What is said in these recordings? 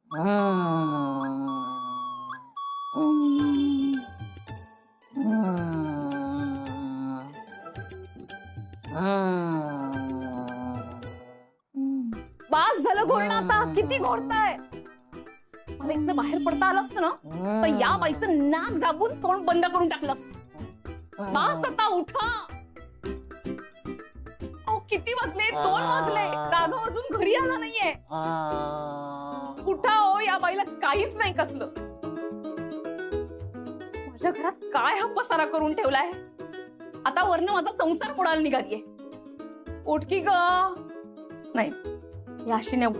बास झालं घोळणं आता, किती घोळताय? मला एकदा बाहेर पडता आलं असतं ना तर या बाईचं नाक दाबून तोंड बंद करून टाकलं असतं. बास आता, उठा. अहो किती वाजले? 2 वाजले. राघव अजून घरी आला नाहीये. उठा हो, या बाईला काहीच नाही कसलं. माझ्या घरात काय हा पसारा करून ठेवलाय? आता वरनं माझा संसार बुडायला निघालीये. उठकी ग. नाही, याशी नाही उठ.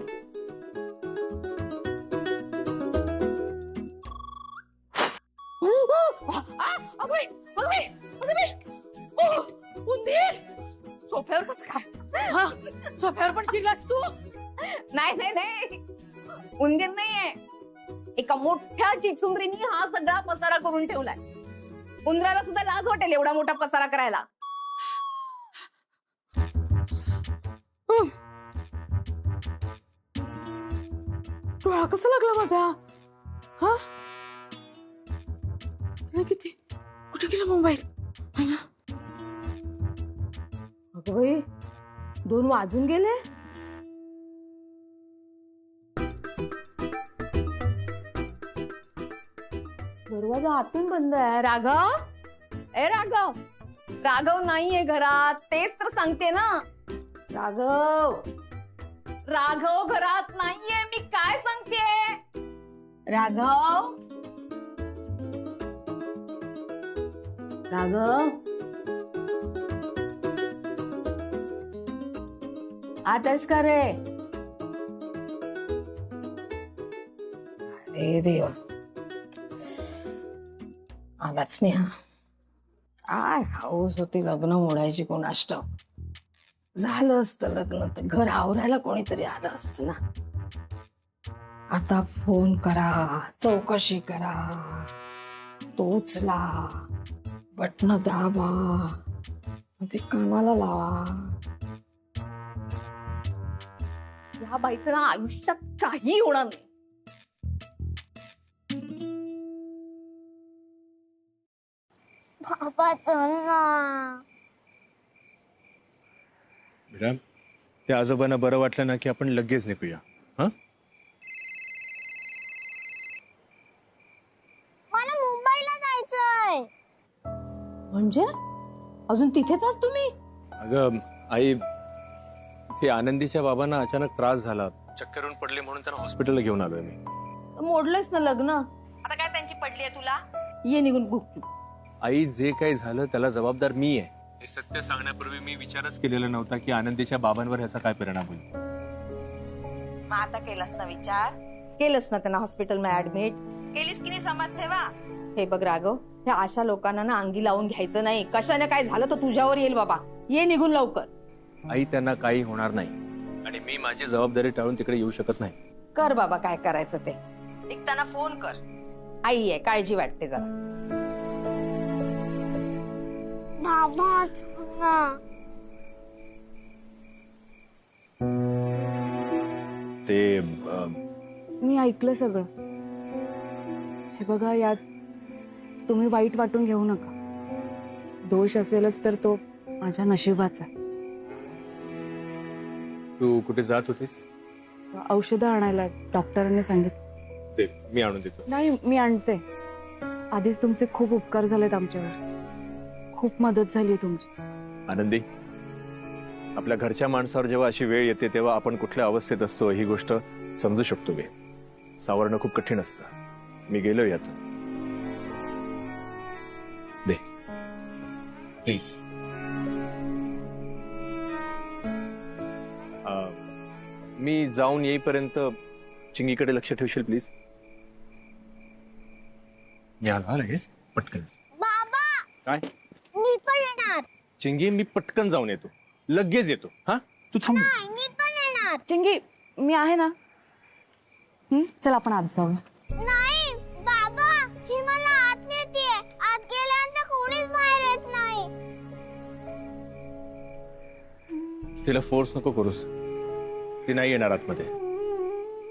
उंदीर सोफ्यावर कसं काय? सोफ्यावर पण शिरलास तू? नाही नाही नाही, उंदीर नाहीये. एका मोठ्या चिचुंद्रीनी हा सगळा पसारा करून ठेवलाय. उंदराला सुद्धा लाज वाटेल एवढा मोठा पसारा करायला. डोळा कसा लागला माझा? हा किती? कुठे गेला मोबाईल? अगं बाई, 2 वाजून गेले. दरवाजा आतून बंद आहे. राघव, ए राघव. राघव नाहीये घरात, तेच तर सांगते ना. राघव, राघव घरात नाहीये, मी काय सांगते? राघव, राघव, आताच का रे? अरे देवा, आलाच नाही हा. काय हाऊस होती लग्न मोडायची कोणास ठाऊक. झालं असतं लग्न तर घर आवरायला कोणीतरी आलं असतं ना. आता फोन करा, चौकशी करा, तो उचला, बटन दाबा, ते कानाला लावा. या बाईचं ना आयुष्यात काही होणार नाही. बाबा चल ना. बेटा, त्या आजोबांना बरं वाटलं ना की आपण लगेच निघूया. हा, मला मुंबईला जायचंय. म्हणजे अजून तिथेच आहात तुम्ही? अगं आई, ते आनंदीच्या बाबांना अचानक त्रास झाला, चक्कर येऊन पडले म्हणून त्यांना हॉस्पिटलला घेऊन आलोय मी. मोडलंयस ना लग्न, आता काय त्यांची पडली आहे तुला? ये निघून गुपचूप. आई, जे काही झालं त्याला जबाबदार मी आहे. हे सत्य सांगण्यापूर्वी मी विचारच केलेला नव्हता की आनंदीच्या बाबांवर ह्याचा काय परिणाम होईल. मग आता केलास ना विचार? केलंस ना त्यांना हॉस्पिटलमध्ये ऍडमिट? केलीस की नाही समाजसेवा? हे बघ राघव, ह्या अशा लोकांना ना अंगी लावून घ्यायचं नाही. कशाने काय झालं तर तुझ्यावर येईल बाबा. ये निघून लवकर. आई, त्यांना काही होणार नाही आणि मी माझी जबाबदारी टाळून तिकडे येऊ शकत नाही. कर बाबा काय करायचं ते. निघताना फोन कर. आई आहे, काळजी वाटते जरा. बाबा चल ना. ते मी ऐकलं सगळं. हे बघा, यात तुम्ही वाईट वाटून घेऊ नका. दोष असेलच तर तो माझ्या नशिबाचा. तू कुठे जात होतीस? औषधं आणायला डॉक्टरांनी सांगितलं. मी आणून देतो. नाही, मी आणते. आधीच तुमचे खूप उपकार झालेत आमच्यावर. खूप मदत झाली तुमची. आनंदी, आपल्या घरच्या माणसावर जेव्हा अशी वेळ येते तेव्हा आपण कुठल्या अवस्थेत असतो ही गोष्ट समजू शकतो. मी सावरणं खूप कठीण असतं. मी गेलो यातून. दे प्लीज. मी जाऊन येईपर्यंत चिंगीकडे लक्ष ठेवशील प्लीज? मी आलो लगेच, पटकन. बाबा काय? मी पण येणार. चिंगी, मी पटकन जाऊन येतो, लगेच येतो. हा, तू थांब. नाही, मी पण येणार. चिंगी, मी आहे ना. चल आपण आत जाऊ. नाही बाबा, ही मला आत नेते. आत गेल्यानंतर कोणीच बाहेर येत नाही. तिला फोर्स नको करूस. ती नाही येणार आतमध्ये.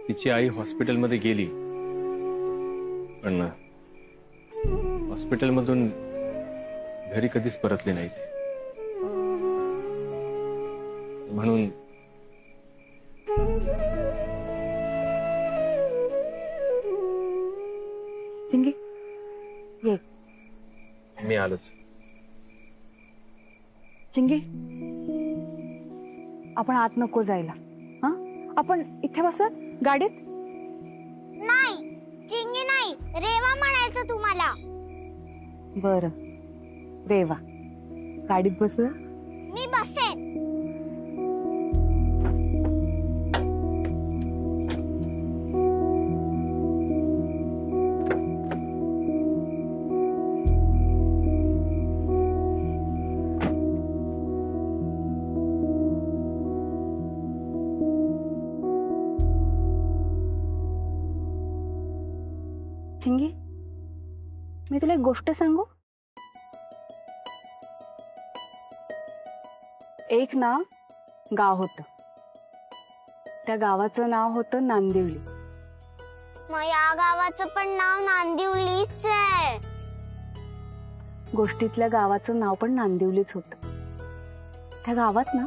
तिची आई हॉस्पिटलमध्ये गेली, पण हॉस्पिटलमधून घरी कधीच परतली नाही ती. म्हणून चिंगी ये. मी आलोच. चिंगी, आपण आत नको जायला. हा, आपण इथे बसूयात गाडीत. नाही, चिंगी नाही, रेवा म्हणायचं तुम्हाला. बर, रेवा, गाडीत बसूया. मी बसेन. चिंगी, मी तुला एक गोष्ट सांगू. एक ना गाव होतं. त्या गावाचं नाव होतं नांदिवली. मग या गावाचं पण नाव नांदिवलीच आहे. गोष्टीतल्या गावाचं नाव पण नांदिवलीच होतं. त्या गावात ना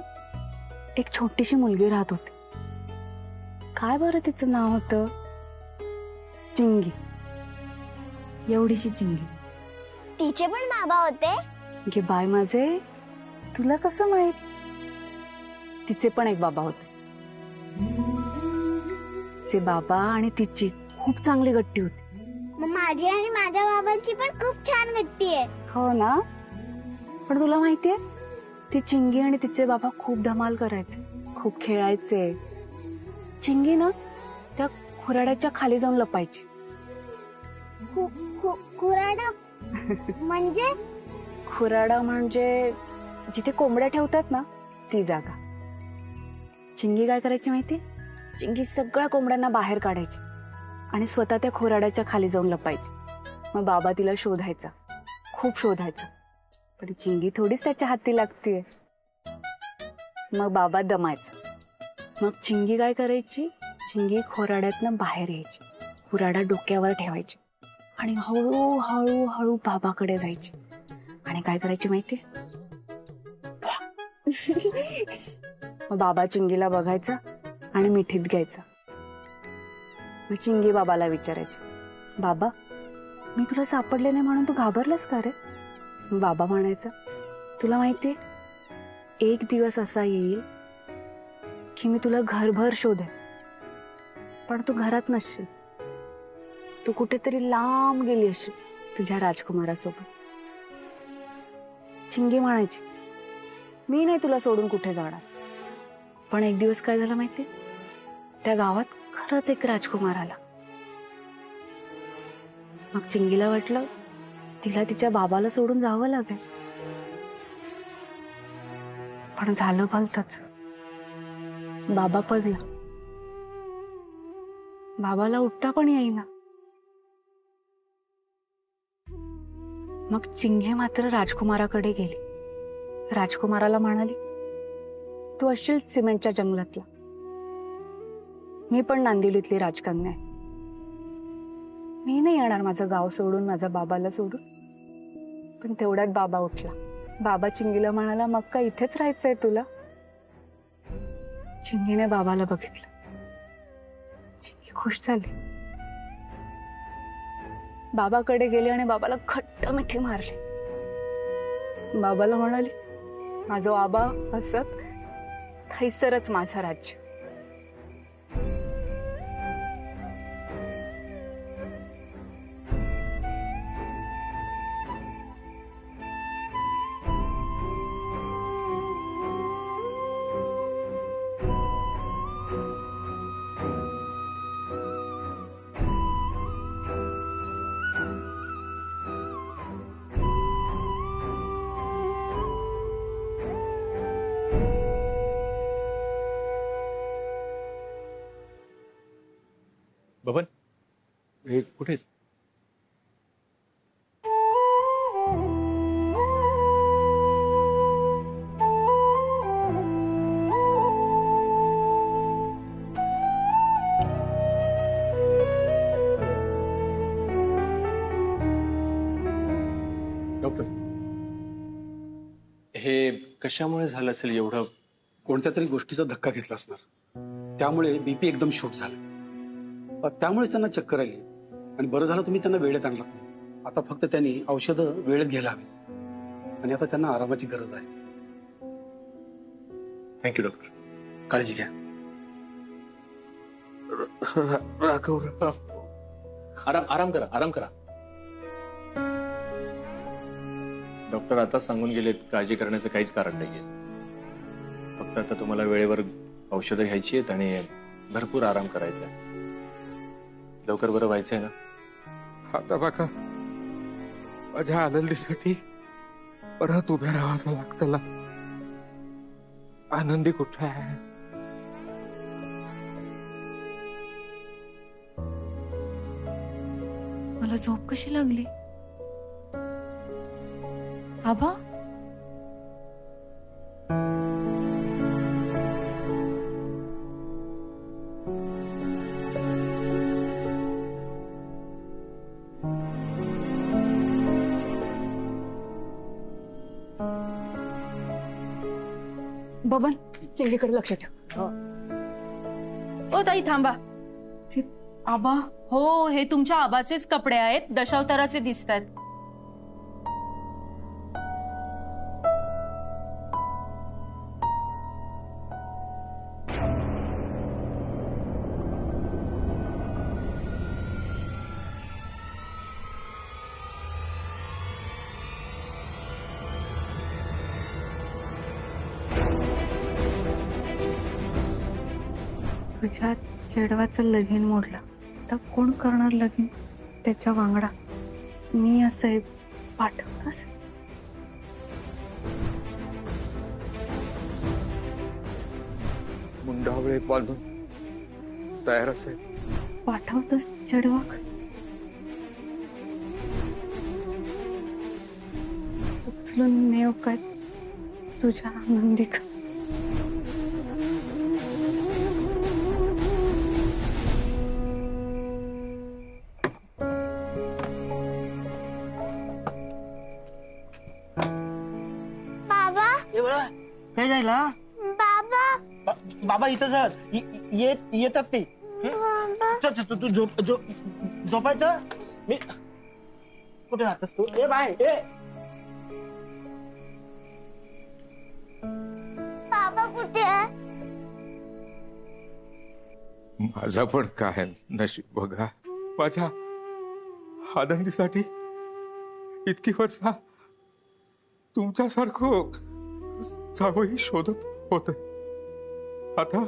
एक छोटीशी मुलगी राहत होती. काय बरं तिचं नाव होतं? चिंगी. एवढीशी चिंगी. तिचे पण बाबा होते. गे बाय माझे, तुला कसं माहित? तिचे पण एक बाबा होते. तिचे बाबा आणि तिची खूप चांगली गट्टी होती. मग माझी आणि माझ्या बाबांची पण खूप छान गट्टी आहे. हो ना. पण तुला माहितीये, ती चिंगी आणि तिचे बाबा खूप धमाल करायचे, खूप खेळायचे. चिंगी ना त्या खुराड्याच्या खाली जाऊन लपायची. खुराडा म्हणजे? खुराडा म्हणजे जिथे कोंबड्या ठेवतात ना, ती जागा. चिंगी काय करायची माहितीये? चिंगी सगळ्या कोंबड्यांना बाहेर काढायची आणि स्वतः त्या खुराड्याच्या खाली जाऊन लपायची. मग बाबा तिला शोधायचा, खूप शोधायचा. पण चिंगी थोडीच त्याच्या हाती लागतीये. मग बाबा दमायचा. मग चिंगी काय करायची? चिंगी खुराड्यातनं बाहेर यायची, खुराडा डोक्यावर ठेवायची आणि हळूहळू हळू बाबाकडे जायची. आणि काय करायची माहितीये? मग बाबा चिंगीला बघायचा आणि मिठीत घ्यायचा. मग चिंगी बाबाला विचारायची, बाबा, मी तुला सापडले नाही म्हणून तू घाबरलास का रे? मग बाबा म्हणायचा, तुला माहितीये, एक दिवस असा येईल की मी तुला घरभर शोधेन, पण तू घरात नसशील. तू कुठेतरी लांब गेली असेल तुझ्या राजकुमारासोबत. चिंगी म्हणायची, मी नाही तुला सोडून कुठे जाणार. पण एक दिवस काय झालं माहिती? त्या गावात खरंच एक राजकुमार आला. मग चिंगीला वाटलं तिला तिच्या बाबाला सोडून जावं लागेल. पण झालं भलतंच. बाबा पडला. बाबाला उठता पण येईना. मग चिंगी मात्र राजकुमाराकडे गेली. राजकुमाराला म्हणाली, तू असशील सिमेंटच्या जंगलातला. मी पण नांदिवलीतली राजकन्या आहे. मी नाही येणार माझं गाव सोडून, माझ्या बाबाला सोडून. पण तेवढ्यात बाबा उठला. बाबा चिंगीला म्हणाला, मग का इथेच राहायचंय तुला? चिंगीने बाबाला बघितलं. चिंगी खुश झाली. बाबाकडे गेली आणि बाबाला घट्ट मिठी मारली. बाबाला म्हणाली, माझं आबा हसत, थैसरच माझं राज्य. बबन, हे कुठे? कशामुळे झालं असेल एवढं? कोणत्या तरी गोष्टीचा धक्का घेतला असणार, त्यामुळे बीपी एकदम शूट झाला. त्यामुळेच त्यांना चक्कर आली. आणि बरं झालं तुम्ही त्यांना वेळेत आणलात. आता फक्त त्यांनी औषधं वेळेत घ्यायला हवी आणि आता त्यांना आरामाची गरज आहे. Thank you doctor. काळजी घ्या. आराम करा, आराम करा. डॉक्टर आता सांगून गेलेत काळजी करण्याचं काहीच कारण नाहीये. फक्त आता तुम्हाला वेळेवर औषधं घ्यायची आहेत आणि भरपूर आराम करायचा आहे. लवकर बरं व्हायचंय ना? आता बघा, माझ्या आनंदीसाठी परत उभ्या राहावं लागतं. आनंदी कुठे आहे? मला झोप कशी लागली? आबा, बबन, चिंगीकडे लक्ष ठेव. ओ ताई थांबा. आबा, हो, हे तुमच्या आबाचेच कपडे आहेत, दशावताराचे दिसतात. तुझ्या चेडवाचं लगीन मोडलं, आता कोण करणार लगीन त्याच्या वांगडा? मी असं पाठवतस? मुंडावळे बांधून तयार असेल. पाठवतस चेडवाक? उचलून नेव काय तुझ्या आनंदीक? बाबा काय जायला? बाबा बाबा इथं येतात ते. तू झोपायचं? मी कुठे राहतस तू? ए बाय, ए बाबा कुठे आहे? माझा पण काय नशीब बघा. माझ्या आनंदीसाठी इतकी वर्ष तुमच्यासारखं जावई शोधत होत. आता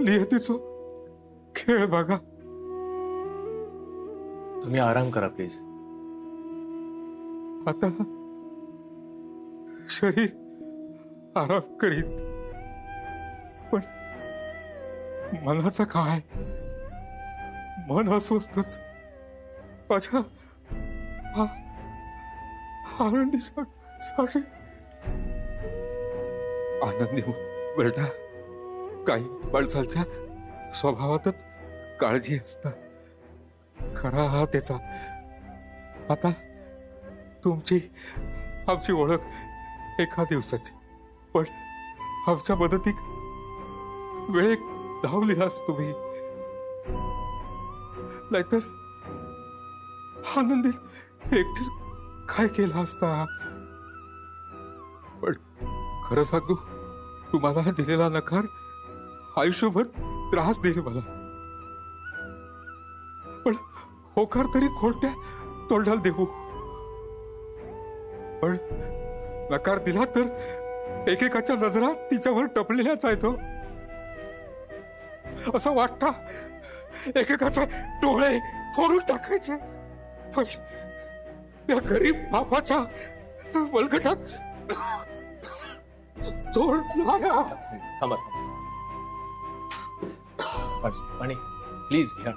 नियतीचा खेळ बघा. तुम्ही आराम करा प्लीज. आता शरीर आराम करीत, पण मनाचं काय? मन अस्वस्थच. माझ्या आनंदीसाठी आनंदी बेटा, काही माणसाच्या स्वभावातच काळजी असतात. खरा हा त्याचा. आता तुमची आमची ओळख एका दिवसाची, पण आमच्या मदतीक वेळ धावलीलाच तुम्ही. नाहीतर आनंदी एकटे काय केला असता? पण खरं सांगू, तुम्हाला दिलेला नकार आयुष्यभर त्रास देईल मला. पण होकार तरी खोट्या तोंडाला देऊ. पण नकार दिला तर एकेकाच्या नजरा तिच्यावर टपलेल्याच आहेत. असं वाटतं एकेकाचे डोळे फोडून टाकायचे. पण या गरीब बापाच्या बलगटात जोड लाया. थांबा. पाणी प्लीज घ्या.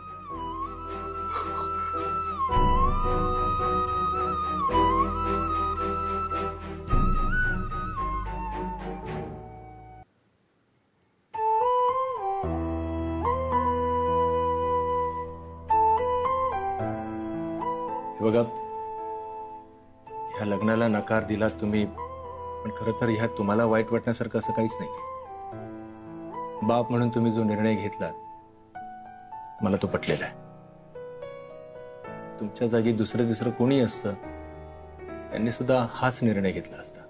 बघा, ह्या लग्नाला नकार दिला तुम्ही पण खरं तर ह्यात तुम्हाला वाईट वाटण्यासारखं असं काहीच नाही. बाप म्हणून तुम्ही जो निर्णय घेतला मला तो पटलेला आहे. तुमच्या जागी दुसरं कोणी असतं त्यांनी सुद्धा हाच निर्णय घेतला असता.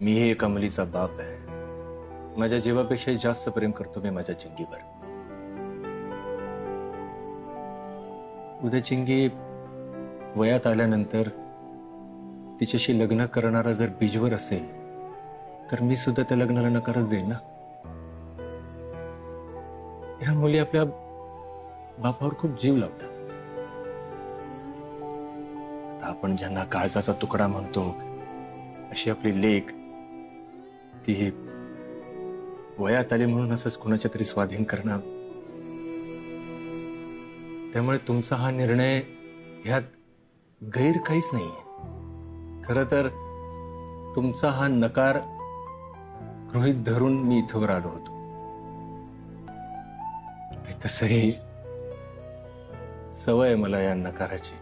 मी हे एका मुलीचा बाप आहे. माझ्या जीवापेक्षाही जास्त प्रेम करतो मी माझ्या चिंगीवर. उद्या चिंगी वयात आल्यानंतर तिच्याशी लग्न करणारा जर बीजवर असेल तर मी सुद्धा त्या लग्नाला नकारच देईन ना. ह्या मुली आपल्या बापावर खूप जीव लावतात. आता आपण ज्यांना काळजाचा तुकडा म्हणतो अशी आपली लेक ती वयात आली म्हणून असंच कुणाच्या तरी स्वाधीन करणं. त्यामुळे तुमचा हा निर्णय ह्यात गैर काहीच नाहीये. खरं तर तुमचा हा नकार गृहीत धरून मी इथवर आलो होतो. तसही सवय आहे मला या नकाराची.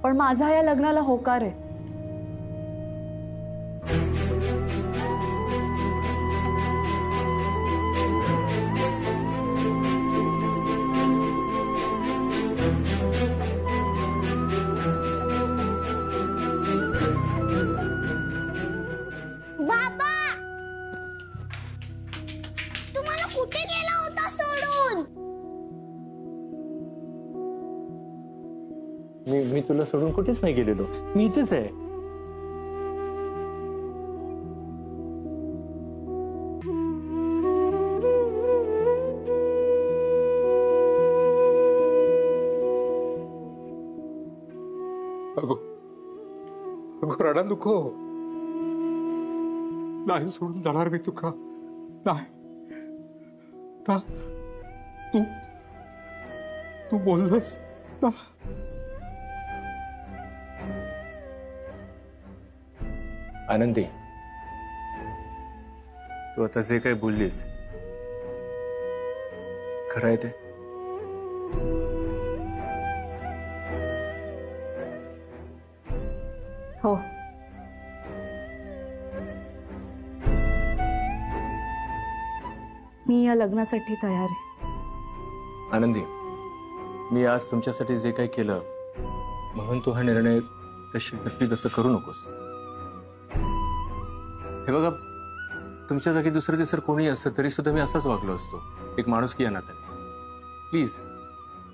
पण माझा या लग्नाला होकार आहे. बाबा तुम्हाला कुठे गेला होता सोडून? मी तुला सोडून कुठेच नाही गेलेलो. मी इथेच आहे. अगो अगो रडा नको. नाही सोडून जाणार मी तुका. नाही. ता तू तू बोललास ना. आनंदी, तू आता जे काही बोललीस खरं आहे ते? हो. मी या लग्नासाठी तयार आहे. आनंदी, मी आज तुमच्यासाठी जे काही केलं म्हणून तू हा निर्णय तशी तसं करू नकोस. हे बघा, तुमच्या जागी दुसरं कोणी असतं तरी सुद्धा मी असाच वागलो असतो एक माणुसकी या नात्याने. प्लीज,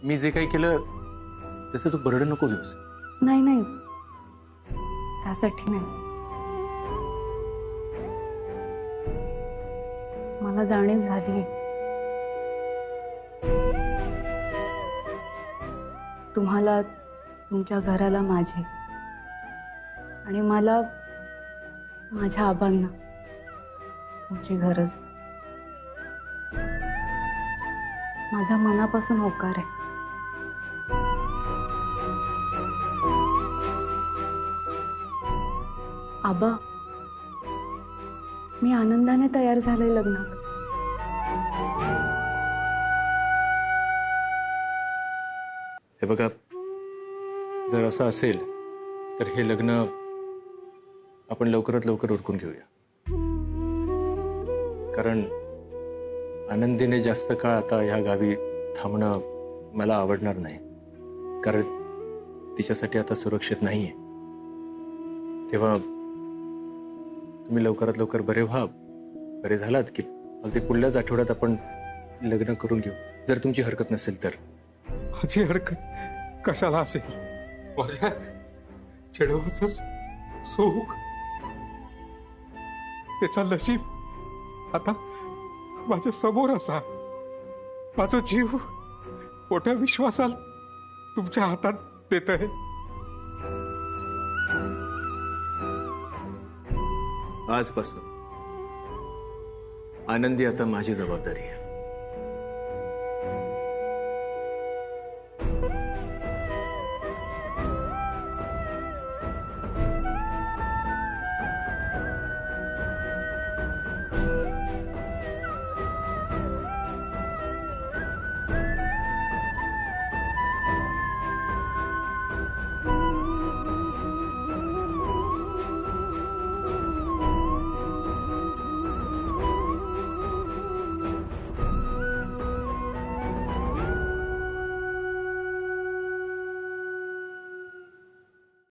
मी जे काही केलं त्याचं तू बर्डन नको घेऊस. नाही नाही, त्यासाठी नाही. मला जाणीव झाली तुम्हाला तुमच्या घराला माझी आणि मला माझ्या आबांना तुमची गरज. माझा मनापासून होकार आहे. आबा, मी आनंदाने तयार झाले लग्नात. हे बघा, जर असं असेल तर हे लग्न आपण लवकरात लवकर उरकून घेऊया. कारण आनंदीने जास्त काळ आता ह्या गावी थांबणं मला आवडणार नाही. कारण तिच्यासाठी आता सुरक्षित नाहीये. तेव्हा तुम्ही लवकरात लवकर बरे व्हा. बरे झालात की अगदी पुढल्याच आठवड्यात आपण लग्न करून घेऊ, जर तुमची हरकत नसेल तर. माझी हरकत कशाला असेल? माझ्या चेडवाचं सुख, त्याचा नशीब आता माझ्या समोर असा. माझा जीव मोठ्या विश्वासात तुमच्या हातात देत आहे. आजपासून आनंदी आता माझी जबाबदारी आहे.